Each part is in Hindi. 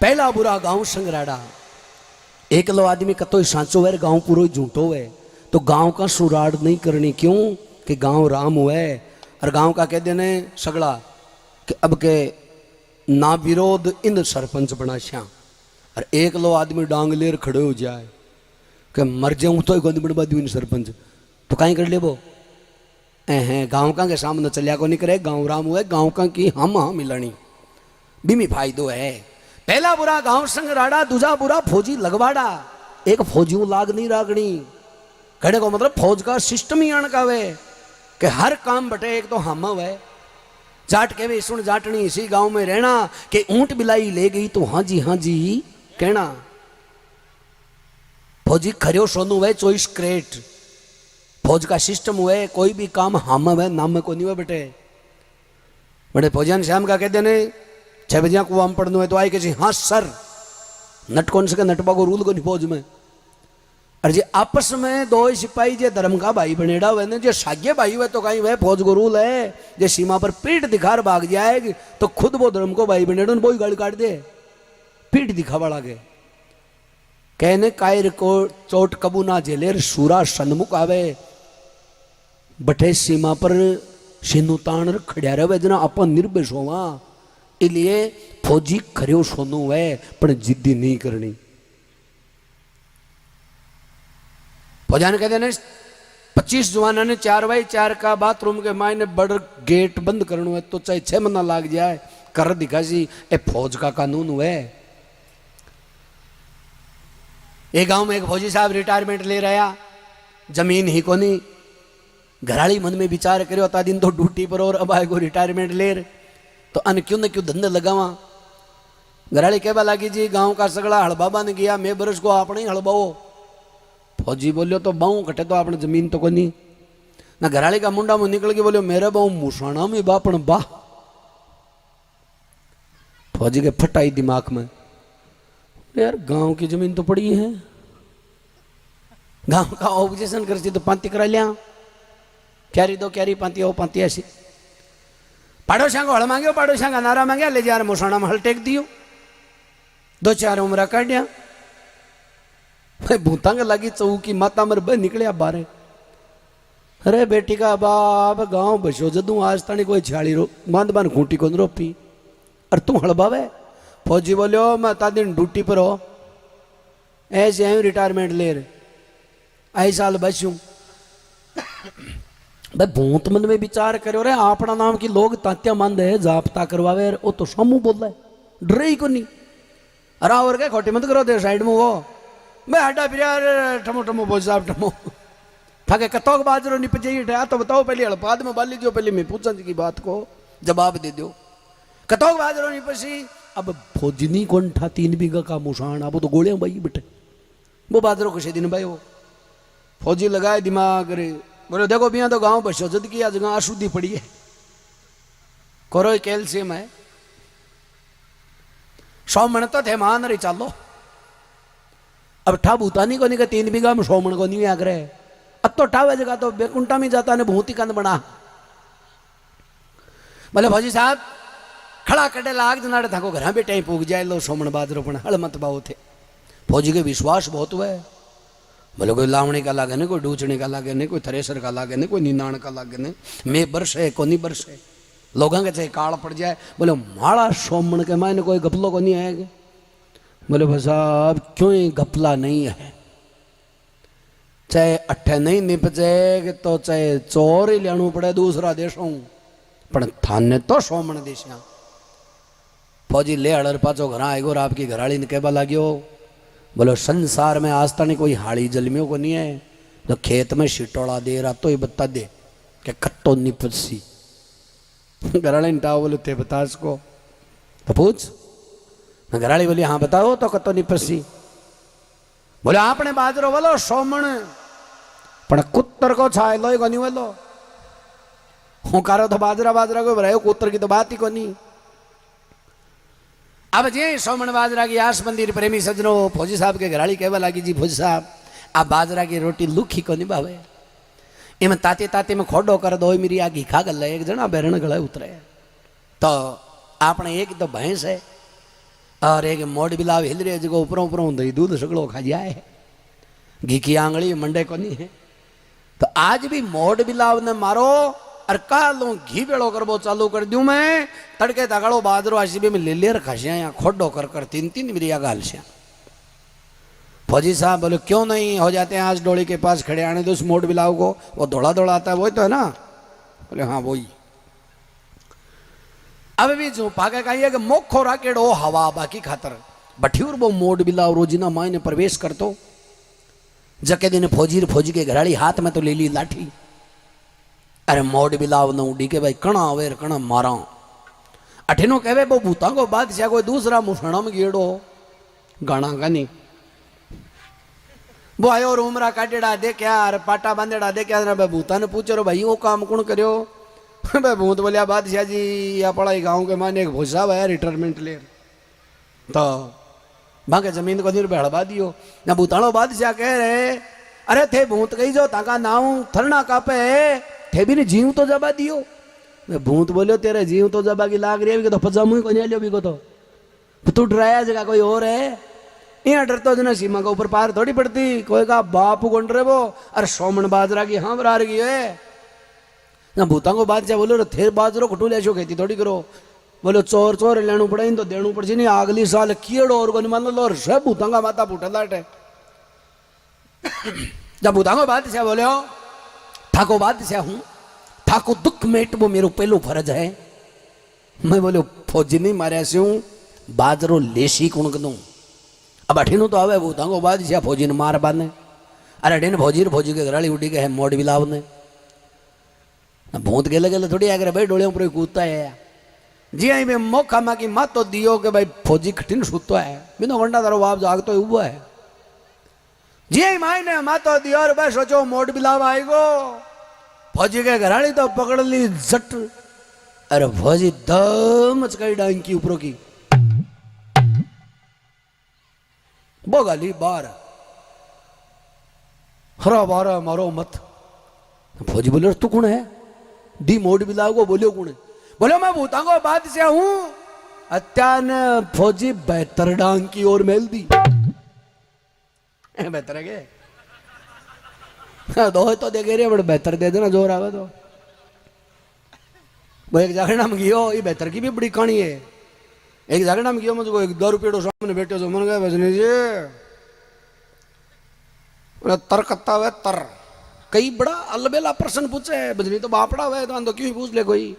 पहला बुरा गांव संगराड़ा। एकलो आदमी कतो सांचो है, गांव पूरा झूठो है। तो गांव का सुराड़ नहीं करनी, क्यों कि गांव राम हुए। और गांव का कह देने सगड़ा कि अब के ना विरोध इन सरपंच बना श्या। और एकलो आदमी डांग लेर खड़े हो जाए कि मर जाऊं तो गंद बनवा दू इन सरपंच, तो कहीं कर ले वो गांव का के सामने चलिया को नहीं करे। गांव राम हुए, गांव का की हम मिलनी बीमी फायदो है। पहला बुरा गांव संगराड़ा, दूजा बुरा फौजी लगवाड़ा। एक फौजी लाग नहीं रागनी कहने को मतलब फौज का सिस्टम ही अणकावे कि हर काम बटे एक तो हम है। जाट के भी सुन जाटनी इसी गांव में रहना कि ऊंट बिलाई ले गई तो हाँ जी कहना। फौजी खरियो सोनू है 24 क्रेट। फौज का सिस्टम हुए, कोई भी काम हम है नाम में को नहीं हुए बेटे। बड़े फौजियान श्याम का कहते ने 6 बजे कुआं पढ़ना है तो आई के हाँ सर। नट कौन सके नटपा को रूल को नहीं फौज में। और जे आपस में दो सिपाही जे धर्म का भाई बनेड़ा हुए ने, जे सागे भाई हुए तो कहीं वह फौज को रूल है। जे सीमा पर पीठ दिखार भाग जाएगी तो खुद वो धर्म को भाई बनेड़ा वो ही गाड़ी काट दे, पीठ दिखावा लागे। कहने कायर को चोट कबू ना झेले, सूरा सन्मुख आवे। बठे सीमा पर सिनु ताण खड़िया रहे जना अपन निर्भय होवा। इसलिए फौजी खरियो सोनू है पर जिद्दी नहीं करनी। फौजा ने कहते 25 जवाना ने 4x4 का बाथरूम के मायने बड़ गेट बंद करना है तो चाहे 6 महीना लाग जाए कर दिखा जी। ए फौज का कानून हुए। एक गांव में एक फौजी साहब रिटायरमेंट ले रहा, जमीन ही कोनी। घराली मन में विचार करो ता दिन तो ड्यूटी पर और अब आएगो रिटायरमेंट ले तो अन क्यों न क्यों धंधे लगावा। घराली कहवा लगी जी गांव का सगड़ा हड़बाबा ने गया, मैं बरस को आपने ही हड़बाओ। फौजी बोलियो तो बाऊ कटे तो आपने जमीन तो कोनी ना। घराली का मुंडा मुंह निकल के बोलियो मेरे बाऊ मुसाणा में बापन बा। फौजी के फटाई दिमाग में, यार गांव की जमीन तो पड़ी है, गांव का ऑब्जेक्शन करती तो पांती करा लिया। क्यारी दो क्यारी पांती हो पांती ऐसी। पाड़ोसिया को हल मांगो, पाड़ोसिया का नारा मांगया, ले जा मुसाणा में हल टेक दियो। 2-4 उमरा काटिया। भाई भूतांग लगी चौकी माता मर बे निकलिया बारे। अरे बेटी का बाप गांव बसो जदू आज तानी कोई छाड़ी रो बांध बांध खूंटी को रोपी और तू हड़बावे। फौजी बोलियो मैं ता दिन ड्यूटी पर हो, ऐसे आयु रिटायरमेंट ले रहे आई साल बसूं। भाई भूत मन में विचार करो रे अपना नाम की लोग तात्या मंद है जापता करवावे वो तो समूह बोल रहा है, डर ही को नहीं। अरे और क्या खोटी मत करो दे साइड में वो मैं हटा फिर यार ठमो ठमो बोझ साहब ठमो थाके कतोक बाजरो निप जाइए तो बताओ पहले बाद में बाल लीजिए, पहले मैं पूछा की बात को जवाब दे दो। कतोक बाजरो निपसी अब फौजनी कौन था 3 बीघा का मुसाण अब तो गोलियां भाई बेटे वो बाजरो किसी दिन भाई वो फौजी लगाए दिमाग रे बोले देखो भैया तो गांव बसो जद की जगह अशुद्धि पड़ी है करो कैल्शियम है 100 मन तो थे मान रही चालो। अब ठा भूतानी को नहीं 3 बीघा में 100 मन को नहीं आग रहे। अब तो ठा जगह तो बेकुंठा में जाता ने भूति कंद बना। बोले फौजी साहब खड़ा कटे लाग जनाड़े था को घर बेटे पूग जाए लो 100 मन बाजरो पण हल मत बाओ थे। फौजी के विश्वास बहुत हुआ है। बोले कोई लावणी का लागे नहीं, कोई डूचणी का लागे नहीं, कोई थ्रेसर का लागे नहीं, कोई निनाण का लागे नहीं, मैं बरस है को नहीं बरस है लोगों के चाहे काल पड़ जाए। बोले माड़ा 100 मन के मायने कोई गपलो को नहीं आएगा। बोले भाई साहब क्यों गपला नहीं है, चाहे अट्ठे नहीं निपजेग तो चाहे चोर ही लेना पड़े दूसरा देशों पर थाने तो 100 मन देशिया। फौजी ले अड़र पाचो घर आएगो और आपकी घराड़ी ने कहवा लाग्यो बोलो संसार में आज तक कोई हाड़ी जलमियों को नहीं है तो खेत में सिटोड़ा दे रहा तो ये बता दे कि कत्तो निपसी। घराड़ी ने टाओ बोले ते बता इसको तो पूछ। मैं घराड़ी बोली हाँ बताओ तो कत्तो निपसी। बोले आपने बाजरो बोलो 100 मन पण कुत्तर को छाए लो को नहीं बोलो हूँ कारो तो बाजरा बाजरा को भरायो कुत्तर की तो बात ही को नहीं। अब जे 100 मन बाजरा की आस मंदिर प्रेमी सजनो फौजी साहब के घराड़ी कहवा लगी जी फौजी साहब आ बाजरा की रोटी लुखी को नहीं भावे एम ताते ताते में खोडो कर दो मेरी आगी खा गल एक जना बेरण गले उतरे तो आपने एक तो भैंस है और एक मोड़ बिलाव हिल रहे जो ऊपर ऊपर होंगे दूध सगड़ो खा जाए घी की आंगली मंडे को नहीं है। तो आज भी मोड़ बिलाव ने मारो और कालो घी बेड़ो करबो चालू कर दूं मैं तड़के तगड़ो बादरो आशीबे में ले लेर खासिया या खोडो कर कर 3-3 मिरिया गाल से। फौजी साहब बोले क्यों नहीं हो जाते हैं आज डोली के पास खड़े आने दो उस मोड़ बिलाव को, वो दौड़ा दौड़ा आता है वही तो है ना। बोले हाँ वही। अब भी जो पाके का ये कि मोखो राकेड़ो हवा बाकी खातर बठियूर वो मोड़ बिलाव रोजीना माई ने प्रवेश कर तो जके दिन फौजी के घराड़ी हाथ में तो ले ली लाठी। अरे मोड़ बिलाव न उड़ी के भाई कणा अवेर कणा मारा अठिनो कहवे वो भूता को बादशाह कोई दूसरा मुसणा में गेड़ो गाना का नहीं। वो आयो और उमरा काटेड़ा देखा अरे पाटा बांधेड़ा देखा भूता ने पूछो भाई वो काम कौन करो। भाई भूत बोलिया बादशाह जी या पढ़ाई गाँव के माने एक भूसा है रिटायरमेंट ले तो बाके जमीन को नहीं हड़बा दियो ना। भूताणो बादशाह कह रहे अरे थे भूत कही जो ताका नाव थरना कापे थे भी ने जीव तो जबा दियो। मैं भूत बोलियो तेरे जीव तो जबा की लाग रही है तो पजामू को नहीं लियो भी को तो तू डराया जगह कोई और है यहाँ डरता जो ना सीमा के ऊपर पार थोड़ी पड़ती कोई का बाप गुंड रहे वो अरे सोमन बाजरा की हाँ बरार की है ना। भूता को बादशाह बोलो थे बाजरो खटू ले खेती थोड़ी करो। बोलो चोर चोर लेनू पड़े तो देनू पड़ नहीं अगली साल कीड़ो और को मान लो सब भूता का माता फूटा लाटे। जब भूता को बादशाह बोले ठाको बादशाह हूँ ठाको दुख मेट वो मेरो पहलो फर्ज है। मैं बोलो फौजी नहीं मारे से हूँ बाजरो लेसी कुण दूं। अब अठीनू तो आवे भूता को बादशाह फौजी ने मार बांधे। अरे अठीन फौजी के घराड़ी उड़ी के है मोड़ बिलाव ने भूत गेले गेले थोड़ी आगे भाई डोलियों पर कूदता है जी आई में मौका मा की मत तो दियो कि भाई फौजी कठिन सुतो है बिनो घंटा तारो बाप जाग तो हुआ है जी आई माई ने मत तो दियो और भाई सोचो मोड़ बिलाव आएगो फौजी के घराड़ी तो पकड़ ली जट। अरे फौजी दम मचकाई डांग की ऊपरों की बोगाली बार हरा बारा मारो मत। फौजी बोले तू कौन है दी मोड़ बिलाव को बोलियो कौन है। बोलो मैं भूता को बादशाह हूं। अत्यान फौजी बेहतर डांग की ओर मेल दी बेहतर है के दो तो दे रहे बड़े बेहतर दे देना जोर आवे तो वो एक जागरण में गियो ये बेहतर की भी बड़ी कहानी है। एक जागरण में गियो मुझको एक 2 रुपये सामने बैठे जो मन गए बजने जी तर कत्ता हुआ तर कई बड़ा अलबेला प्रश्न पूछे बजनी तो बापड़ा हुआ तो क्यों पूछ ले कोई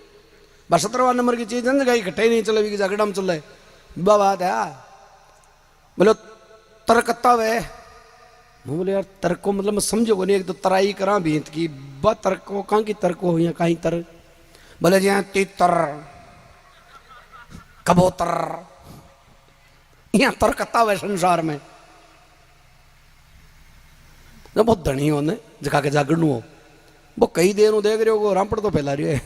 17वां नंबर की चीज है इकट्ठे ही नहीं चले झगड़ा में चले बात है। बोलो तर कत्ता हुआ बोले यार तर्क को मतलब मैं समझो को नहीं एक तो तराई करा भीत की ब तर्क को कहाँ की तर्क हो या कहीं तर बोले जी तीतर कबूतर यहाँ तर्कता हुआ संसार में ना बहुत धनी होने जगा के जागरणू हो वो कई देर देख रहे हो रामपड़ तो फैला रही है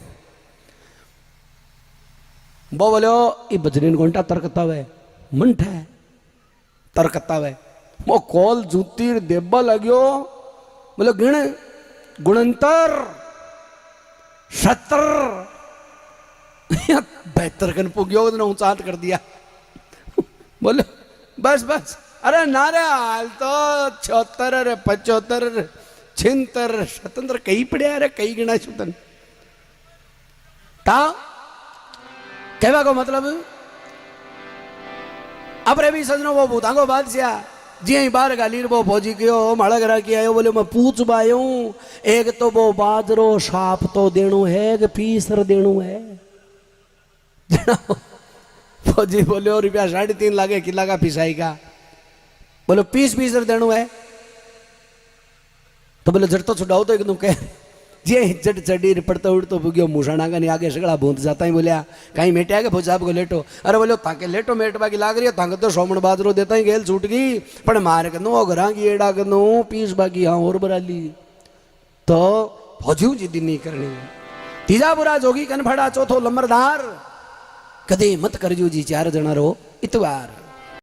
वो बोलो ये बजरीन घंटा तर्कता हुआ मंठ है तर्कता हुआ वो कॉल जूतीर देबा लग्यो बोलो गिण गुणंतर सतर बेहतर कन पुग्यो ना ऊंचा कर दिया बोलो बस बस अरे नारे हाल तो 76 अरे 75 76 77 कई पड़े अरे कई गिना सुतन ता कहवा को मतलब अब रे भी सजनो वो भूता को बादशाह जी आई बार गाली वो फौजी कहो माड़ा करा के आयो बोले मैं पूछ बायो एक तो वो बाजरो साफ तो देणु है कि पीसर देणु है। फौजी बोले रुपया 3.5 लाख किला का पिसाई का बोलो पीसर देणु है तो बोले जट तो छुड़ाओ तो एकदम कह जी जट चढ़ी पड़ता उड़तो भूग्यो मूषणा का नहीं आगे सगड़ा भूत जाता ही बोलिया कहीं मेटे आगे फौज को लेटो अरे बोलो ताके लेटो मेट बाकी लाग रही है ताके तो सोमण बाजरो देता ही गेल छूट गई पर मार कनो घरा की एड़ा कनो पीस बाकी हाँ और बरा ली तो फौजी जिद्दी नहीं करनी। तीजा बुरा जोगी कन फड़ा चौथो लंबरदार कदे मत करजो जी 4 जना रो इतवार।